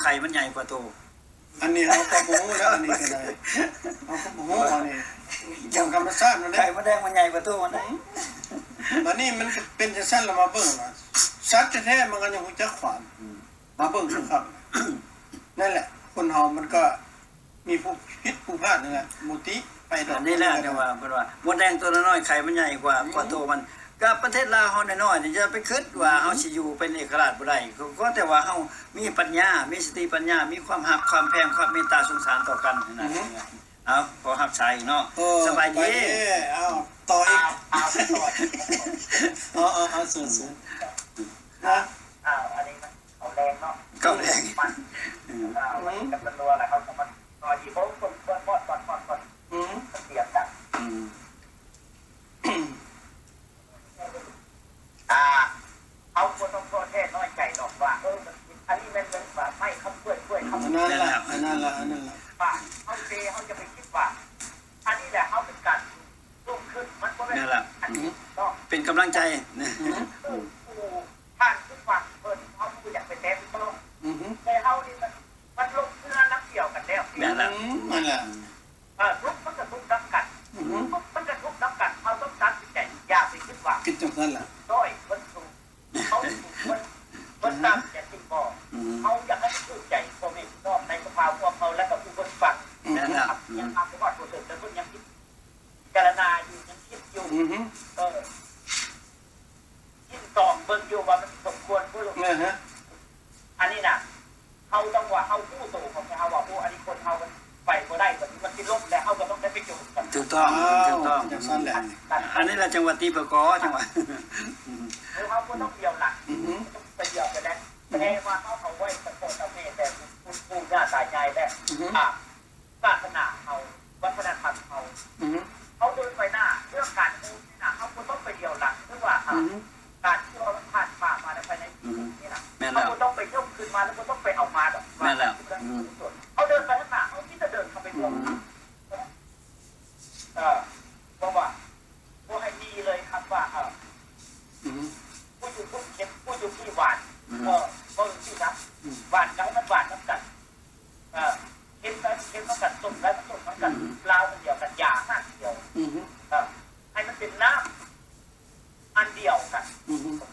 ข่มันใหญ่กว่าโตอันนี้เอากระโปงแล้วอันนี้ก็ได้เอากระโปงอันนี้อย่างธรรมชาตินั่นแหละ ไข่มดแดงมันใหญ่กว่าโตมันได้ อันนี้มันเป็นจังซั่นแล้วมาเบิ่งว่าสัตว์แท้ๆมันก็ยังรู้จักความมาเบิ่งสุครับนั่นแหละคนเฮามันก็มีผู้ผิดผู้พลาดนั่นแหละมุติไปดอก นี่แหละจังว่าเพิ่นว่ามดแดงตัวน้อยไข่มันใหญ่กว่าโตมันก็ประเทศลาวเฮาน้อยๆนี่จะไปคิดว่าเฮาสิอยู่เป็นเอกราชบ่ได้ก็แต่ว่าเฮามีปัญญามีสติปัญญามีความรักความแพงความเมตตาสงสารต่อกันนั่นน่ะเอาขอรับใช้เนาะสบายดีเอาต่ออีกเอาต่อเอาส่วนๆนะ อันนี้มันเอาแรงเนาะ ก็แรง มันกับตัวนอะไรเขาจะมันนอนที่โป๊ะคนปอดเสียบกันเขาควรต้องโทษแท้น้อยใจหรอกว่าอันนี้มันเป็นแบบไม่เขาช่วยเขา อันนั้นละว่าเขาจะไปคิดว่าอันนี้แหละเขาเป็นการรุ่งขึ้นมันก็เป็นอันนี้ต้อง เป็นกำลังใจนะ ท่านทุกฝั่งเพิ่นเขาอยากไปเต็มต้องแต่เขานี่มันลงเพื่อนักเกี่ยวกันแล้ว นั่นแหละ นั่นแหละ ทุกมันจะทุกนักกันมันจะทุกนักกันเขาต้องตัดสินใจอย่าไปคิดว่า คิดจังซั่นล่ะ ด้อยมันสูงเขามันตามใจที่บอกเขาอยากให้พูดใจพ่อแม่พี่น้องในสภาพวกเขาและกับผู้คนฟังยังทำประวัติตัวเสริมแต่เพิ่งยังคิดการณาอยู่ยังคิดอยู่ยิ่งตองเบิ่งอยู่ว่ามันสมควรผู้ลงอันนี้นะเขาต้องว่าเขาผู้สูงของเขาว่าผู้อันนี้คนเขาไปก็ได้แบบมันที่ลบแล้วเขาก็ต้องได้ไปอยู่กัน ถูกต้องจังซั่นแหละ อันนี้แหละจังหวัดตีปกอจังหวัด เขาก็ต้องเดี่ยวหลักไปเดี่ยวกันแล้วแต่ว่าเขาไว้สะโพกตะเมแต่ผู้ญาติตายใจแต่ศาสนาเขาวัฒนธรรมเขาเดินไปหน้าเรื่องการพูดนี่นะเขาก็ต้องไปเดี่ยวหลักเพื่อว่าการที่เราผ่านป่ามาในภายในนี่นะเขาก็ต้องไปยกขึ้นมาแล้วก็ต้องไปเอามาดอกเขาเดินไปข้างหน้าเขาที่จะเดินเข้าไปตรงเพราะว่าพวกให้ดีเลยครับว่าผู้อยู่ทุกเข็มผู้อยู่ที่หวานก็ที่นับหวานกันมันหวานน้ำกันเข็มน้ำกันส้มแล้วส้มน้ำกันลาวมันเดียวกันยาห้าเดียวให้มันเป็นน้ำอันเดียวกัน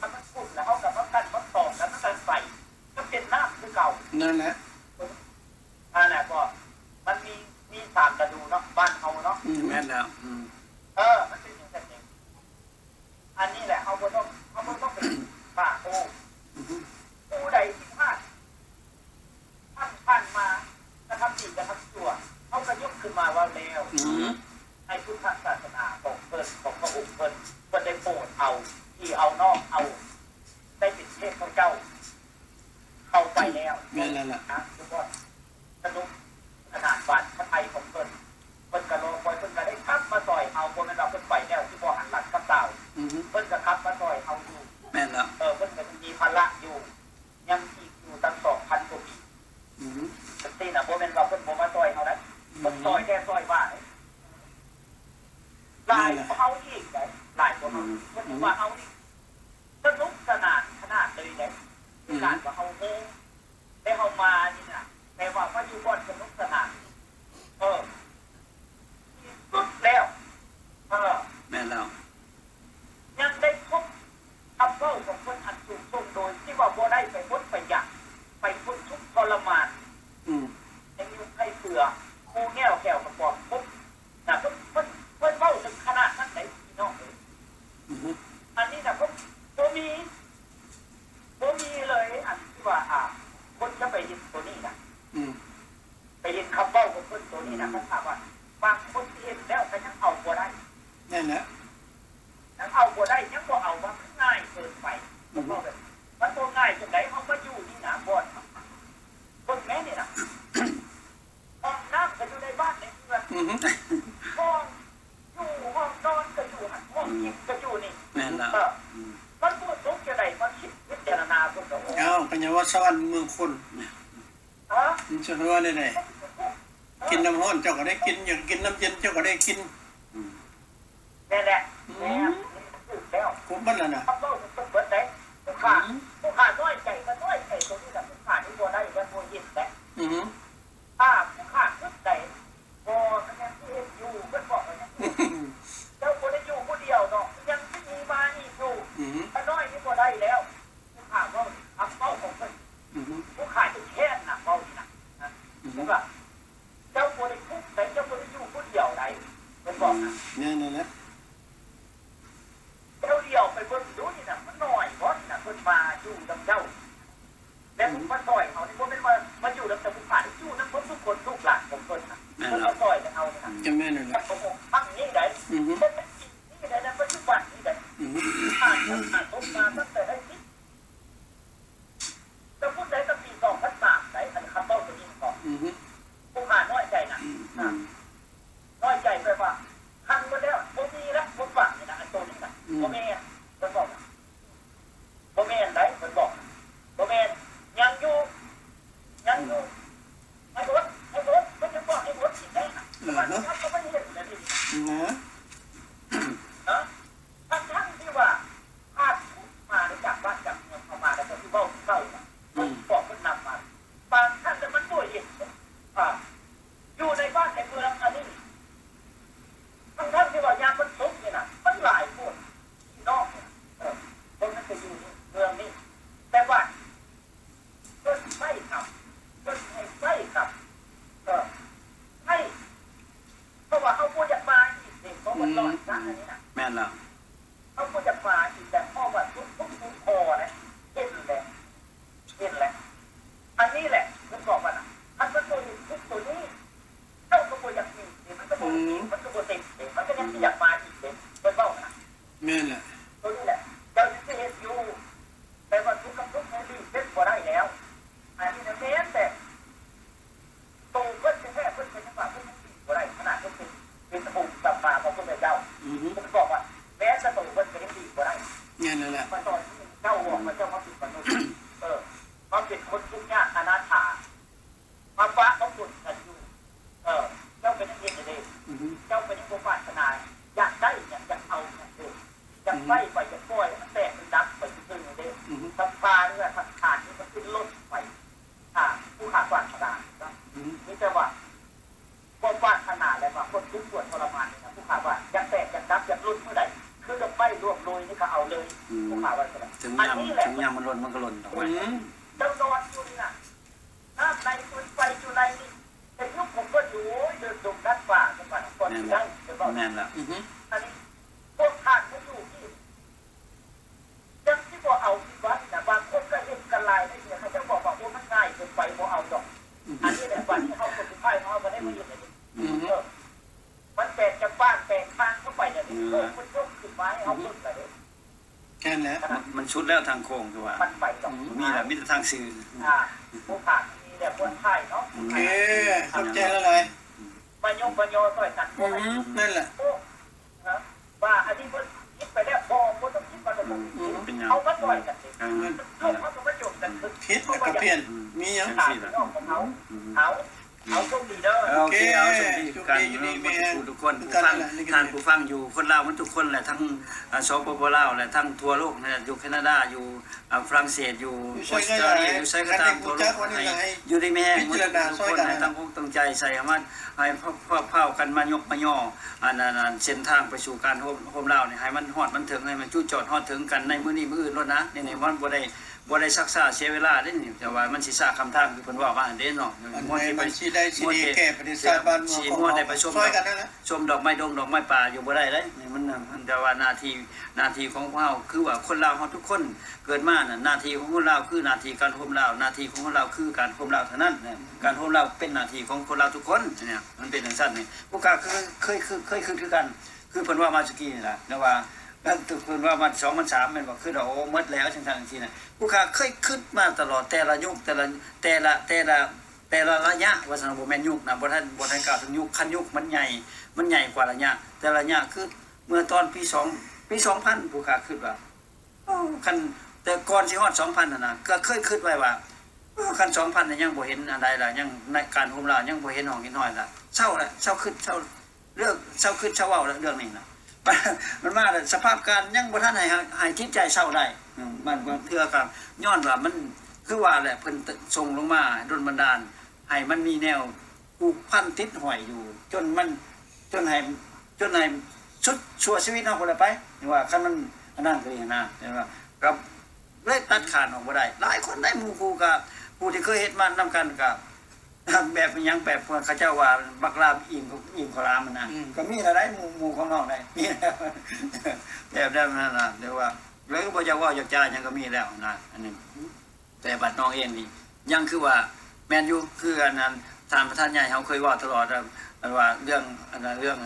มันพูดแล้วเขากับมันกันมันตอกแล้วมันกันใส่ก็เป็นน้ำคือเก่านั่นแหละนั่นแหละก็มันมีสามกระดูเนาะบ้านเขาเนาะแม่นแล้วมันเป็นอย่างนั้นเองอันนี้แหละเขาต้องเป็นป่าโอ้ผู้ใดที่พลาดผ่านมากระทำผิดกระทำชั่วเขาก็ยกขึ้นมาว่าแล้วให้พุทธศาสนาของเพิ่นของพระองค์เพิ่นได้โปรดเอาที่เอานอกเอาได้ติดเทพเจ้าเข้าไปแล้วนะทุกคนสนุกขนาดบาดพระไทยของเพิ่นกระโลกเพิ่นก็ได้ขับมาต่อยเอาคนนั้นเราเพิ่นไปแล้วที่บ่อหันหลังกับเต่าเพิ่นก็ขับมาต่อยเอาอยู่แม่นแล้วเพิ่นก็มีภาระอยู่ยังอีกอยู่ตั้ง 2,000 กว่าปีตีน่ะบ่แม่นว่าเพิ่นบ่มาต่อยเฮานะเพิ่นต่อยแค่ต่อยว่าหลายเขาอีกได้หลายกว่าเฮาเพิ่นว่าเอานี่สนุกสนานขนาดเลยได้การว่าเฮาโหได้เฮามานี่น่ะแต่ว่ามาอยู่บ่อนสนุกสนานสุดแล้วแม่นแล้วยังได้พบคำเล่าของคนอันสูงส่งโดยที่ว่าบ่ได้ไปพ้นไปอยากไปพ้นทุกทรมานยังมีใครเสือครูแก้วแก้วกระป๋องปุ๊บนะเพิ่นเล่าถึงขนาดนั้นไหนพี่น้องเลยอันนี้นะบ่มีเลยอันที่ว่าคนจะไปยินตัวนี้นะไปยินคำเล่าของคนตัวนี้นะเขาถามว่าบางคนที่เห็นแล้วก็ยังเอาบ่ได้นั่นแหละยังเอาบ่ได้ยังบ่เอาว่าง่ายเกินไปมันก็แบบมันบ่ง่ายจังได๋เฮามาอยู่นี่นะบ่คนแม่นี่นะห้องน้ำก็อยู่ในบ้านในเมืองห้องนอนก็อยู่หันห้องกินก็อยู่นี่แม่นแล้วมันพูดตรงจะได้มาคิดพิจารณาพวกเราปัญญาวัดสวรรค์เมืองคนมันจะรู้ว่าได้กินน้ำร้อนเจ้าก็ได้กินอยากกินน้ำเย็นเจ้าก็ได้กินนั่นแหละถูกแล้วผมบ้านน่ะเขาเล่าถึงเบิดได้ผู้ขาน้อยใจก็น้อยใจตรงนี้แหละผู้ขาที่บัวได้ว่าบัวยินแต่ อือฮึ ถ้าผู้ขาดขึ้นใดพอมันยังที่เห็นอยู่เพื่อนบอกว่ายังเจ้าคนได้อยู่คนเดียวเนาะยังที่มีมาอีกอยู่ อือฮึ ถ้าน้อยนี่ก็ได้แล้วผู้ขาดว่าทำเป้าของเพิ่น อือฮึ ผู้ขาดจะแค่น่ะเป้านี่นะใช่ปะเจ้าคนได้คุกแต่เจ้าคนได้อยู่คนเดียวได้เพิ่นบอกนะ เนี่ยแหละ เจ้าเดียวไปเบิ่งดูนี่น่ะมันน้อยบ่นี่น่ะเพิ่นมาอยู่กับเจ้าแล้วผมมาต่อยเขานี่บ่แม่นว่ามาอยู่กับแต่ผู้ขาดอยู่นำทุกคนทุกหลานของเพิ่นน่ะเพิ่นเอาต่อยกันเอานี่นะ จะแม่นแหละ ผมทำนี่ได้ อือฮึ เป็นจริงนี่ได้ในปัจจุบันนี่ได้ อือฮึ ผ่านผมมาตั้งแต่ได้คิดจะพูดได้ตั้งปี2003ไหนอันคำเต้าตัวนี้ก่อน อือฮึ ผู้ขาน้อยใจนะน้อยใจไปว่าทันไปแล้วผมมีแล้วผมฝังนี่นะอันตัวนี้นะผมเองผมบอกผมเองได้ผมบอกผมเองยังอยู่ไอ้รถมันจะบอกไอ้รถสิได้นะมันก็ไม่เห็นเลยที นะ นะทั้งที่ว่าภาพมาจากบ้านจากเมืองเข้ามาแล้วก็ที่เบ้ามันบอกมันนำมาบางท่านแต่มันด้วยเหตุอยู่ในบ้านในเมืองอันนี้ทั้งที่ว่ายามมันทุกข์เนี่ยนะมันหลายคนที่นอกเนี่ยคนนั้นจะอยู่เมืองนี้แต่ว่าก็ไม่ทำก็ไม่ทำให้เพราะว่าเขาพูดจากมาอีกเด็กเพราะมันร้อนนะอันนี้นะ แม่นแล้ว เขาพูดจากมาอีกแต่พ่อว่าทุกคอนะเห็นแหละอันนี้แหละมันบอกว่าอันมันตัวนี้ทุกตัวนี้เจ้าก็พูดจากนี้มันก็บอกติดมันก็ยังอยากมาอีกเลยมันบอกนะ แม่นแหละ ตัวนี้แหละเจ้าที่เห็นอยู่แต่ว่าทุกกับทุกนี่เป็นพอได้แล้วอันนี้นะแม้แต่โตเพิ่นแค่เพิ่นเป็นจังหวะเพิ่นพอได้ขนาดเพิ่นเป็นสมุนกลับมาของพระเจ้า อือฮึ ผมบอกว่าแม้จะโตเพิ่นเป็นดีพอได้ เนี่ยแหละ มาตอนที่เจ้าบอกมาเจ้ามาปิดมนุษย์มาปิดคนทุกข์ยากอนาถามาฟ้าเขาบุญกันอยู่เจ้าเป็นนักเรียนเลย อือฮึ เจ้าเป็นนักปราชญาอยากได้อยากเอาอยากไปไปอยากปล่อยมันแตกมันดับไปซื่อๆเลย อือฮึ สัมปาเนี่ยสังขารนี่มันขึ้นลดไปผู้ขาดปราชญา อือฮึ นี่จะว่าความปรารถนาอะไรมาคนทุกข์ปวดทรมานเนี่ยผู้ขาดว่าอยากแตกอยากดับอยากลดเมื่อไหร่คือจะไม่รวมโดยนี่ก็เอาเลยผู้ขาดว่าอะไร ถึง อัน ยาม นี้แหละ ถึงยามมันหล่นมันก็หล่นออกไป อืม เจ้านอนอยู่นี่นะน้ำในคุณไปอยู่ในนี่แต่ยุคผมก็อยู่เดินดงด้านป่าจังหวัดก่อนที่ได้เดี๋ยวบอก แม่นแล้ว อือฮึ อันนี้พวกขาดเขาอยู่ที่ยังที่บอกเอาที่วัดนะบางคนก็เห็นกันลายได้เนี่ยเขาจะบอกว่าโอ้มันง่ายเกินไปบอกเอาดอกอันนี้แหละวันที่เขาคนที่ไพ่เขามาได้มาอยู่ในนี้ อือฮึ มันแตกจากบ้านแตกทางเข้าไปเนี่ยโลกมันยกขึ้นมาให้เอาขึ้นไปเลย แค่นั้นแหละ มันชุดแล้วทางโค้งคือว่า มันไปดอก มีแหละมีแต่ทางสื่อ ผู้ขาดมีแต่คนไพ่เนาะ โอเคเข้าใจแล้วเลย มาโยมมาโยต่อยกัน อือฮึนั่นแหละ ว่าอันนี้มันคิดไปแล้วพอคนต้องคิดมาตรงนี้ เป็นยัง เขาก็ต่อยกันเอง เออ เขาก็มาจบกันคือ คิดแล้วก็เปลี่ยนมีหยัง ขาดนอกของเขาเขาโชคดีเด้อ โอเคเอาสวัสดีกันทุกคนผู้ฟังท่านผู้ฟังอยู่คนลาวมันทุกคนแหละทั้งสปปลาวแหละทั้งทั่วโลกนะอยู่แคนาดาอยู่ฝรั่งเศสอยู่ออสเตรเลียอยู่ไซก็ตามทั่วโลกอยู่ในแม่ทุกคนในตั้งอกตั้งใจใส่มันให้เผากันมายกมาย่ออันนั้นเส้นทางไปสู่การโฮมลาวเนี่ยให้มันฮอดมันถึงให้มันจู้จอดฮอดถึงกันในมื้อนี้มื้ออื่นแล้วนะในวันบ่ได้ซักษาเสียเวลาเด้นี่แต่ว่ามันสิซาคำทางคือเพิ่นว่าว่าเด้เนาะ มันในบัญชีได้ชีดีแก้ประเทศชาติบ้านเมืองของเราช่วยกันนั่นแหละ ชมดอกไม้ดอกไม้ป่าอยู่บ่ได้เลยนี่มันแต่ว่าหน้าที่ของเฮาคือว่าคนลาวเฮาทุกคนเกิดมาน่ะหน้าที่ของคนลาวคือหน้าที่การโฮมลาวหน้าที่ของคนลาวคือการโฮมลาวเท่านั้นการโฮมลาวเป็นหน้าที่ของคนลาวทุกคนเนี่ยมันเป็นจังซั่นนี่ผู้กาเคยคือกันคือเพิ่นว่ามาสกี้นี่ล่ะแต่ว่าทุกคนว่ามัน2มัน3แม่นบ่คือโอ้หมดแล้วจังซั่นจังซี่น่ะผู้กาเคยคิดมาตลอดแต่ละยุคแต่ละระยะว่าซั่นบ่แม่นยุคนะบ่ทันกล่าวถึงยุคคันยุคมันใหญ่กว่าระยะแต่ระยะคือเมื่อตอนปี2000ผู้กาคิดว่าคันแต่ก่อนสิฮอด2000น่ะนะก็เคยคิดไว้ว่าคัน2000น่ะยังบ่เห็นอะไรล่ะยังในการโฮมลาวยังบ่เห็นห้องเห็นห้อยล่ะเศร้าละเศร้าคิดเศร้าเรื่องเศร้าคิดเศร้าเว้าเรื่องนี้น่ะมันมาสภาพการยังบ่ทันให้จิตใจเศร้าได้มันเทื่อกับย้อนว่ามันคือว่าแหละเพิ่นส่งลงมาดลบันดาล ให้มันมีแนวผูกพันติดห้อยอยู่ จนมันจนให้สุดชั่วชีวิตเฮาคนละไปนี่ว่าคันมันอันนั้นก็อย่างนั้นเห็นว่าครับเลยตัดขาดออกบ่ได้หลายคนได้หมู่คู่กับผู้ที่เคยเฮ็ดมานำกันกับแบบหยังแบบเขาเจ้าว่าบักลาบอิ่มขอรามมันนะก็มีอะไรหมู่ของน้องได้มีแล้วแบบนั้นน่ะเดี๋ยวว่าเลยก็บ่อยากว่าอยากจ่ายหยังก็มีแล้วนะอันนี้แต่บัดน้องเองนี่ยังคือว่าแม่นอยู่คืออันนั้นท่านประธานใหญ่เขาเคยว่าตลอดว่าเรื่องอันนั้นเรื่อง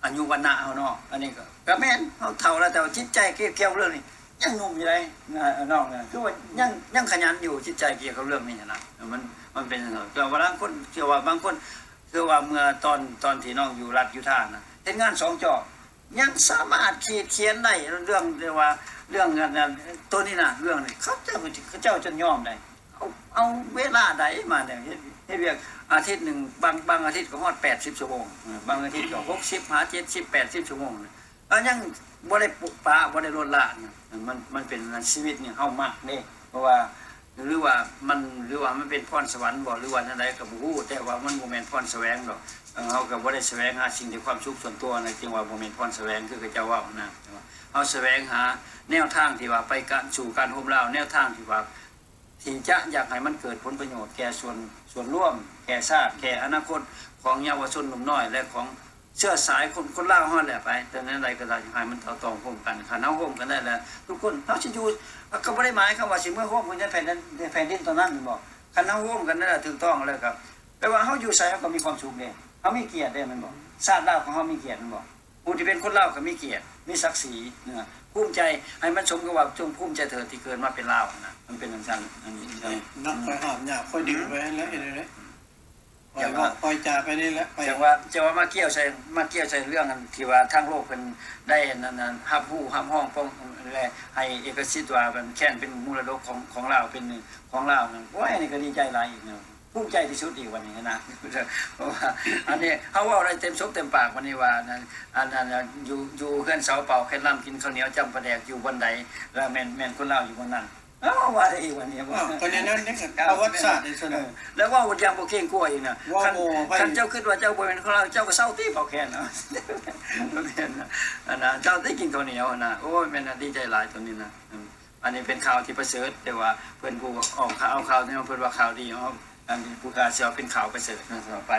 อายุวันนะเฮาเนาะอันนี้ก็แม่นเฮาเฒ่าแล้วแต่ว่าจิตใจเกี่ยวเรื่องนี้ยังหนุ่มอยู่เลยน้องเนี่ยคือว่ายังขยันอยู่จิตใจเกี่ยวกับเรื่องนี้นะมันเป็นแต่ว่าบางคนเชื่อว่าบางคนเชื่อว่าเมื่อตอนที่น้องอยู่รัฐอยู่ท่านะเฮ็ดงาน2จอยังสามารถเขียนได้เรื่องเรียกว่าเรื่องนั้นตัวนี้นะเรื่องนี้เขาเจ้าจนยอมได้เอาเวลาใดมาเนี่ยเฮ็ดเวียกอาทิตย์หนึ่งบางอาทิตย์ก็ฮอด80ชั่วโมงบางอาทิตย์ก็60 50 70 80ชั่วโมงแล้วยังบ่ได้ปุกปะบ่ได้ลดละมันเป็นชีวิตนี่เฮามากเด้เพราะว่าหรือว่ามันเป็นพรสวรรค์บ่หรือว่าจังไดก็บ่ฮู้แต่ว่ามันบ่แม่นพรแสวงดอกเฮาก็บ่ได้แสวงหาสิ่งที่ความสุขส่วนตัวนะจึงว่าบ่แม่นพรแสวงคือเขาเจ้าเว้านะเฮาแสวงหาแนวทางที่ว่าไปการสู่การโฮมลาวแนวทางที่ว่าที่จะอยากให้มันเกิดผลประโยชน์แก่ส่วนร่วมแก่ชาติแก่อนาคตของเยาวชนหนุ่มน้อยและของเชื้อสายคนลาวฮอดแหละไปแต่นั้นใดก็ได้ให้มันต่อตองร่วมกันคันเฮาร่วมกันได้แล้วทุกคนเฮาสิอยู่ก็บ่ได้หมายคำว่าสิเมื่อร่วมกันในแผ่นดินตอนนั้นบ่คันเฮาร่วมกันได้ถูกต้องแล้วครับแปลว่าเฮาอยู่ไสเฮาก็มีความสุขเด้เฮามีเกียรติเด้มันบ่ชาติลาวของเฮามีเกียรติมันบ่ผู้ที่เป็นคนลาวก็มีเกียรติมีศักดิ์ศรีนะภูมิใจให้มันสมกับว่าจงภูมิใจเถิดที่เกิดมาเป็นลาวนะมันเป็นจังซั่นอันนี้ใช่ นักไปหามหยาบค่อยดึงไปแล้วเห็นเลยปล่อยจ่าไปนี่แหละไป จะว่ามาเกี่ยวใส่เรื่องที่ว่าทางโลกเพิ่นได้นั้นรับรู้รับห้องป้องและให้เอกสิทธิ์ว่ามันแค่นเป็นมรดกของลาวเป็นของลาวนั่นโอ้ยอันนี้ก็ดีใจหลายอีกเนาะภูมิใจที่สุดอีกวันนี้นะเพราะว่าอันนี้เฮาเว้าได้เต็มสมเต็มปากวันนี้ว่าอันอยู่เฮือนเสาเป่าเคล็ดล้ำกินข้าวเหนียวจำปลาแดกอยู่บนใดแล้วแม่นคนลาวอยู่บนนั้นว่าได้อีกวันนี้ว่า คนนี้นั่นนี่คือประวัติศาสตร์นี่ซะนะ แล้วว่าวันยังบ่เก่งกลัวอีกนะคันเจ้าคิดว่าเจ้าบ่เป็นของเราเจ้าก็เศร้าตีเป่าแคนเนาะอันน่ะเจ้าได้กินข้าวเหนียวนะโอ้ยแม่นดีใจหลายตัวนี้นะอันนี้เป็นข่าวที่ประเสริฐแต่ว่าเพิ่นผู้ออกข่าวที่เพิ่นว่าข่าวดีอันนี้ผู้กาเสียเป็นข่าวประเสริฐนะต่อไป